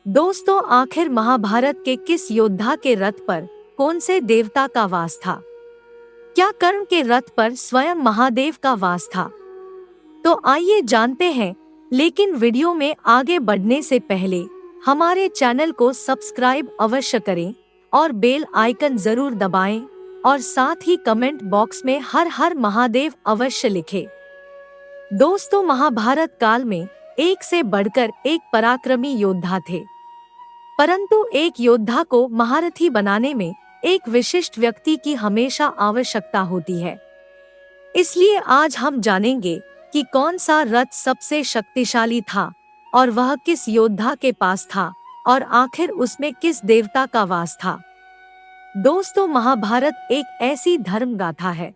दोस्तों, आखिर महाभारत के किस योद्धा के रथ पर कौन से देवता का वास था? क्या कर्ण के रथ पर स्वयं महादेव का वास था? तो आइए जानते हैं। लेकिन वीडियो में आगे बढ़ने से पहले हमारे चैनल को सब्सक्राइब अवश्य करें और बेल आइकन जरूर दबाएं और साथ ही कमेंट बॉक्स में हर हर महादेव अवश्य लिखें। दोस्तों, महाभारत काल में एक से बढ़कर एक पराक्रमी योद्धा थे, परंतु एक योद्धा को महारथी बनाने में एक विशिष्ट व्यक्ति की हमेशा आवश्यकता होती है। इसलिए आज हम जानेंगे कि कौन सा रथ सबसे शक्तिशाली था और वह किस योद्धा के पास था और आखिर उसमें किस देवता का वास था। दोस्तों, महाभारत एक ऐसी धर्म गाथा है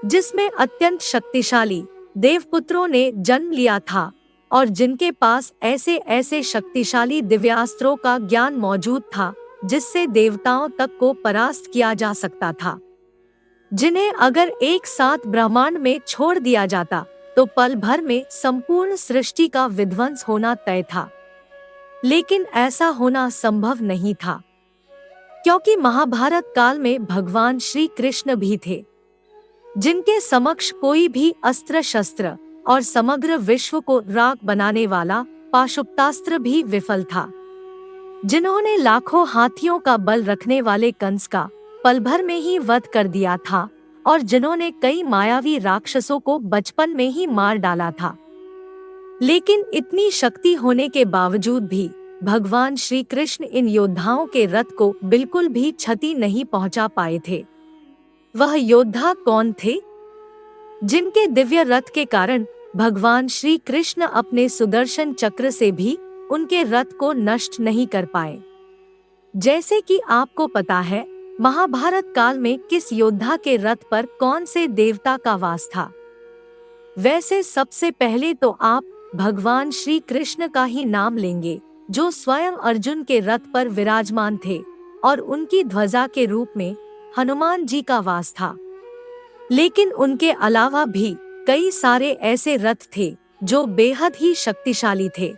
जिसमें अत्यंत शक्तिशाली देवपुत्रों ने जन्म लिया था और जिनके पास ऐसे ऐसे शक्तिशाली दिव्यास्त्रों का ज्ञान मौजूद था जिससे देवताओं तक को परास्त किया जा सकता था, जिन्हें अगर एक साथ ब्रह्मांड में छोड़ दिया जाता तो पल भर में संपूर्ण सृष्टि का विध्वंस होना तय था। लेकिन ऐसा होना संभव नहीं था, क्योंकि महाभारत काल में भगवान श्री कृष्ण भी थे, जिनके समक्ष कोई भी अस्त्र शस्त्र और समग्र विश्व को राख बनाने वाला पाशुपतास्त्र भी विफल था, जिन्होंने लाखों हाथियों का बल रखने वाले कंस का पल भर में ही वध कर दिया था और जिन्होंने कई मायावी राक्षसों को बचपन में ही मार डाला था। लेकिन इतनी शक्ति होने के बावजूद भी भगवान श्री कृष्ण इन योद्धाओं के रथ को बिल्कुल भी क्षति नहीं पहुंचा पाए थे। वह योद्धा कौन थे जिनके दिव्य रथ के कारण भगवान श्री कृष्ण अपने सुदर्शन चक्र से भी उनके रथ को नष्ट नहीं कर पाए? जैसे कि आपको पता है, महाभारत काल में किस योद्धा के रथ पर कौन से देवता का वास था। वैसे सबसे पहले तो आप भगवान श्री कृष्ण का ही नाम लेंगे, जो स्वयं अर्जुन के रथ पर विराजमान थे और उनकी ध्वजा के रूप में हनुमान जी का वास था। लेकिन उनके अलावा भी कई सारे ऐसे रथ थे जो बेहद ही शक्तिशाली थे।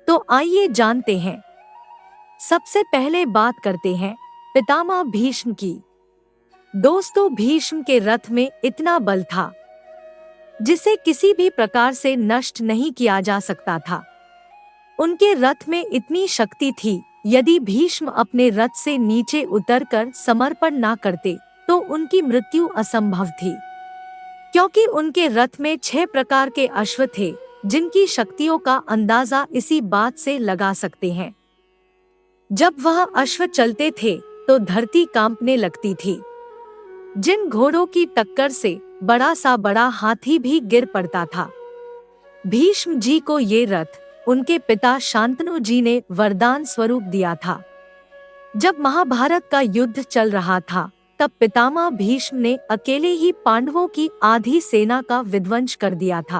तो आइए जानते हैं। सबसे पहले बात करते हैं पितामह भीष्म की। दोस्तों, भीष्म के रथ में इतना बल था जिसे किसी भी प्रकार से नष्ट नहीं किया जा सकता था। उनके रथ में इतनी शक्ति थी, यदि भीष्म अपने रथ से नीचे उतरकर समर्पण ना करते तो उनकी मृत्यु असंभव थी, क्योंकि उनके रथ में 6 प्रकार के अश्व थे, जिनकी शक्तियों का अंदाजा इसी बात से लगा सकते हैं। जब वह अश्व चलते थे तो धरती कांपने लगती थी। जिन घोड़ों की टक्कर से बड़ा सा बड़ा हाथी भी गिर पड़ता था। भीष्म जी को ये रथ उनके पिता शांतनु जी ने वरदान स्वरूप दिया था। जब महाभारत का युद्ध चल रहा था, तब पितामह भीष्म ने अकेले ही पांडवों की आधी सेना का विध्वंस कर दिया था।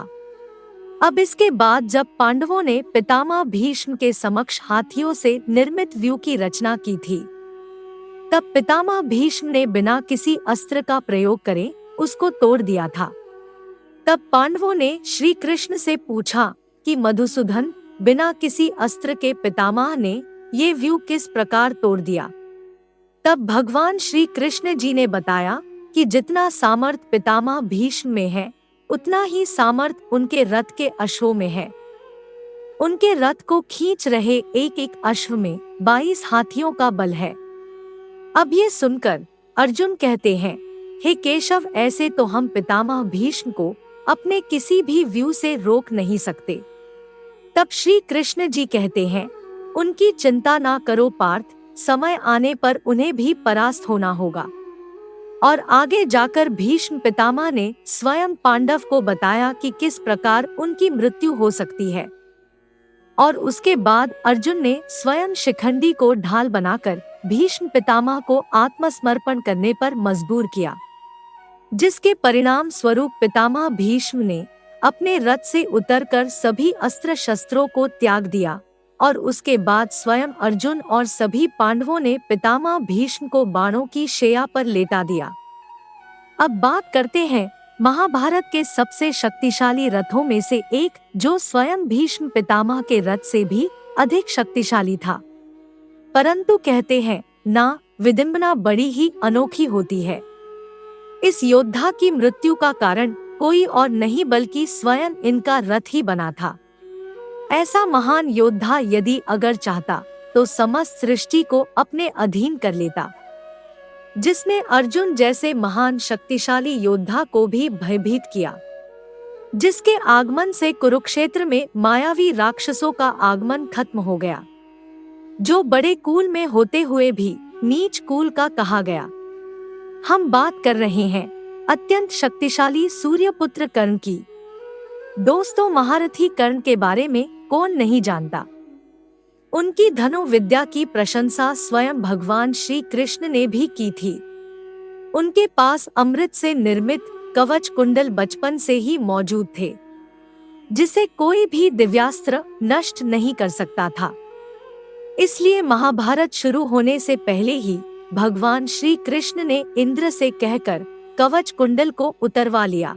अब इसके बाद जब पांडवों ने पितामह भीष्म के समक्ष हाथियों से निर्मित व्यूह की रचना की थी, तब पितामह भीष्म ने बिना किसी अस्त्र का प्रयोग करे उसको तोड़ दिया था। तब पांडवों ने श्री कृष्ण से पूछा कि मधुसूदन, बिना किसी अस्त्र के पितामह ने ये व्यूह किस प्रकार तोड़ दिया? तब भगवान श्री कृष्ण जी ने बताया कि जितना सामर्थ्य पितामह भीष्म में है, उतना ही सामर्थ्य उनके रथ के अश्वों में है। उनके रथ को खींच रहे एक एक अश्व में 22 हाथियों का बल है। अब ये सुनकर अर्जुन कहते हैं, हे केशव, ऐसे तो हम पितामह भीष्म को अपने किसी भी व्यूह से रोक नहीं सकते। तब श्री कृष्ण जी कहते हैं, उनकी चिंता ना करो पार्थ, समय आने पर उन्हें भी परास्त होना होगा। और आगे जाकर भीष्म पितामह ने स्वयं पांडव को बताया कि किस प्रकार उनकी मृत्यु हो सकती है। और उसके बाद अर्जुन ने स्वयं शिखंडी को ढाल बनाकर भीष्म पितामह को आत्मसमर्पण करने पर मजबूर किया, जिसके परिणाम स्वरूप पितामह भीष्म ने अपने रथ से उतरकर सभी अस्त्र शस्त्रों को त्याग दिया और उसके बाद स्वयं अर्जुन और सभी पांडवों ने पितामह भीष्म को बाणों की शैया पर लेटा दिया। अब बात करते हैं महाभारत के सबसे शक्तिशाली रथों में से एक, जो स्वयं भीष्म पितामह के रथ से भी अधिक शक्तिशाली था। परंतु कहते हैं ना, विडंबना बड़ी ही अनोखी होती है। इस योद्धा की मृत्यु का कारण कोई और नहीं बल्कि स्वयं इनका रथ ही बना था। ऐसा महान योद्धा यदि अगर चाहता तो समस्त सृष्टि को अपने अधीन कर लेता, जिसने अर्जुन जैसे महान शक्तिशाली योद्धा को भी भयभीत किया, जिसके आगमन से कुरुक्षेत्र में मायावी राक्षसों का आगमन खत्म हो गया, जो बड़े कुल में होते हुए भी नीच कुल का कहा गया। हम बात कर रहे हैं अत्यंत शक्तिशाली सूर्यपुत्र कर्ण की। दोस्तों, महारथी कर्ण के बारे में कौन नहीं जानता। उनकी धनु विद्या की प्रशंसा स्वयं भगवान श्री कृष्ण ने भी की थी। उनके पास अमृत से निर्मित कवच कुंडल बचपन से ही मौजूद थे, जिसे कोई भी दिव्यास्त्र नष्ट नहीं कर सकता था। इसलिए महाभारत शुरू होने से पहले ही भगवान श्री कृष्ण ने इंद्र से कहकर कवच कुंडल को उतरवा लिया।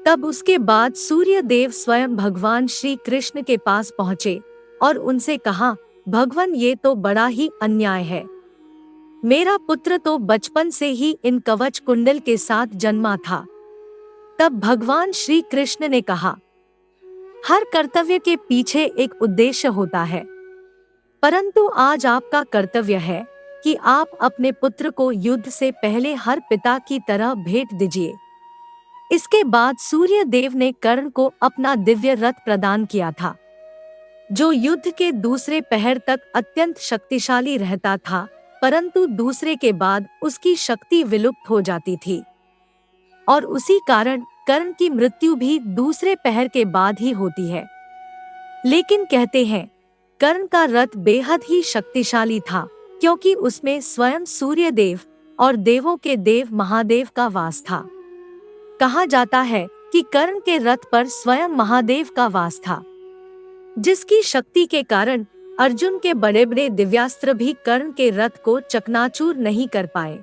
तब उसके बाद सूर्य देव स्वयं भगवान श्री कृष्ण के पास पहुँचे और उनसे कहा, भगवान, ये तो बड़ा ही अन्याय है। मेरा पुत्र तो बचपन से ही इन कवच कुंडल के साथ जन्मा था। तब भगवान श्री कृष्ण ने कहा, हर कर्तव्य के पीछे एक उद्देश्य होता है, परंतु आज आपका कर्तव्य है कि आप अपने पुत्र को युद्ध से पहले हर पिता की तरह भेंट दीजिए। इसके बाद सूर्य देव ने कर्ण को अपना दिव्य रथ प्रदान किया था, जो युद्ध के दूसरे पहर तक अत्यंत शक्तिशाली रहता था, परंतु दूसरे के बाद उसकी शक्ति विलुप्त हो जाती थी और उसी कारण कर्ण की मृत्यु भी दूसरे पहर के बाद ही होती है। लेकिन कहते हैं कर्ण का रथ बेहद ही शक्तिशाली था, क्योंकि उसमें स्वयं सूर्य देव और देवों के देव महादेव का वास था। कहा जाता है कि कर्ण के रथ पर स्वयं महादेव का वास था, जिसकी शक्ति के कारण अर्जुन के बड़े बड़े दिव्यास्त्र भी कर्ण के रथ को चकनाचूर नहीं कर पाए।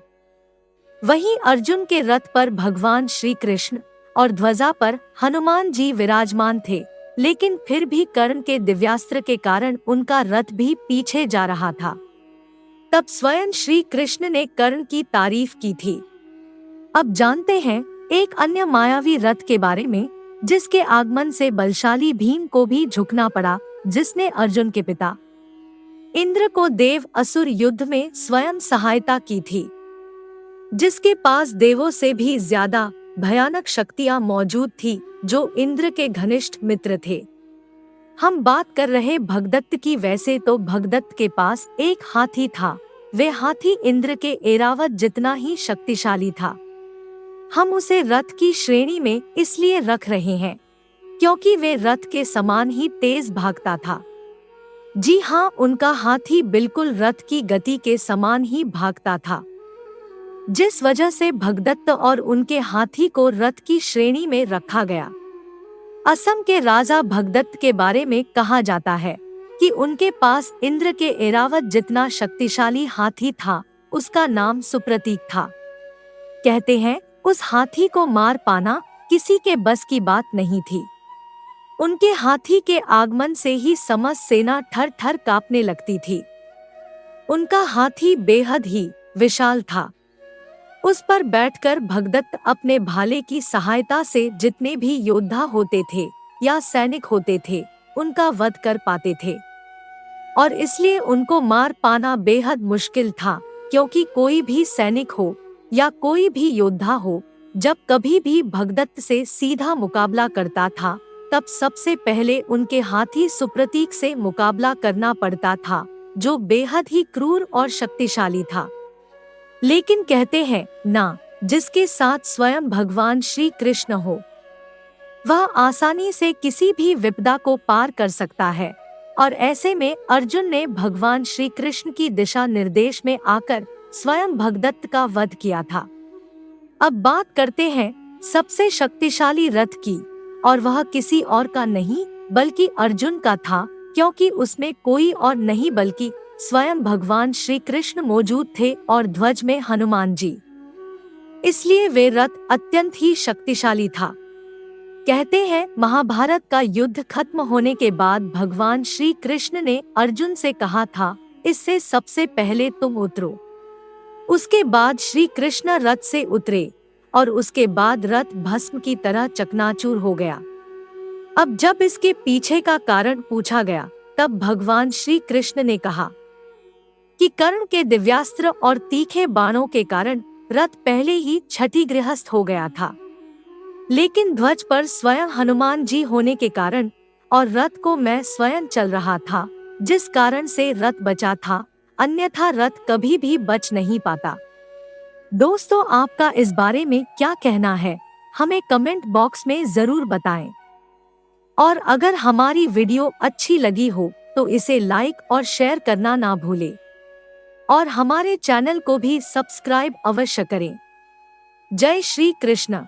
वहीं अर्जुन के रथ पर भगवान श्री कृष्ण और ध्वजा पर हनुमान जी विराजमान थे, लेकिन फिर भी कर्ण के दिव्यास्त्र के कारण उनका रथ भी पीछे जा रहा था। तब स्वयं श्री कृष्ण ने कर्ण की तारीफ की थी। अब जानते हैं एक अन्य मायावी रथ के बारे में, जिसके आगमन से बलशाली भीम को भी झुकना पड़ा, जिसने अर्जुन के पिता इंद्र को देव असुर युद्ध में स्वयं सहायता की थी, जिसके पास देवों से भी ज्यादा भयानक शक्तियां मौजूद थी, जो इंद्र के घनिष्ठ मित्र थे। हम बात कर रहे भगदत्त की। वैसे तो भगदत्त के पास एक हाथी था, वे हाथी इंद्र के ऐरावत जितना ही शक्तिशाली था। हम उसे रथ की श्रेणी में इसलिए रख रहे हैं क्योंकि वे रथ के समान ही तेज भागता था। जी हाँ, उनका हाथी बिल्कुल रथ की गति के समान ही भागता था, जिस वजह से भगदत्त और उनके हाथी को रथ की श्रेणी में रखा गया। असम के राजा भगदत्त के बारे में कहा जाता है कि उनके पास इंद्र के ऐरावत जितना शक्तिशाली हाथी था, उसका नाम सुप्रतीक था। कहते हैं उस हाथी को मार पाना किसी के बस की बात नहीं थी। उनके हाथी के आगमन से ही समस्त सेना थर थर कांपने लगती थी। उनका हाथी बेहद ही विशाल था। उस पर बैठकर भगदत्त अपने भाले की सहायता से जितने भी योद्धा होते थे या सैनिक होते थे, उनका वध कर पाते थे, और इसलिए उनको मार पाना बेहद मुश्किल था, क्योंकि कोई भी सैनिक हो या कोई भी योद्धा हो, जब कभी भी भगदत्त से सीधा मुकाबला करता था, तब सबसे पहले उनके हाथी सुप्रतीक से मुकाबला करना पड़ता था, जो बेहद ही क्रूर और शक्तिशाली था। लेकिन कहते हैं ना, जिसके साथ स्वयं भगवान श्री कृष्ण हो, वह आसानी से किसी भी विपदा को पार कर सकता है। और ऐसे में अर्जुन ने भगवान श्री कृष्ण की दिशा निर्देश में आकर स्वयं भगदत्त का वध किया था। अब बात करते हैं सबसे शक्तिशाली रथ की, और वह किसी और का नहीं बल्कि अर्जुन का था, क्योंकि उसमें कोई और नहीं बल्कि स्वयं भगवान श्री कृष्ण मौजूद थे और ध्वज में हनुमान जी। इसलिए वे रथ अत्यंत ही शक्तिशाली था। कहते हैं महाभारत का युद्ध खत्म होने के बाद भगवान श्री कृष्ण ने अर्जुन से कहा था, इससे सबसे पहले तुम उतरो। उसके बाद श्री कृष्ण रथ से उतरे और उसके बाद रथ भस्म की तरह चकनाचूर हो गया। अब जब इसके पीछे का कारण पूछा गया, तब भगवान श्री कृष्ण ने कहा कि कर्ण के दिव्यास्त्र और तीखे बाणों के कारण रथ पहले ही क्षतिग्रस्त हो गया था, लेकिन ध्वज पर स्वयं हनुमान जी होने के कारण और रथ को मैं स्वयं चल रहा था, जिस कारण से रथ बचा था, अन्यथा रथ कभी भी बच नहीं पाता। दोस्तों, आपका इस बारे में क्या कहना है, हमें कमेंट बॉक्स में जरूर बताएं। और अगर हमारी वीडियो अच्छी लगी हो तो इसे लाइक और शेयर करना ना भूलें और हमारे चैनल को भी सब्सक्राइब अवश्य करें। जय श्री कृष्ण।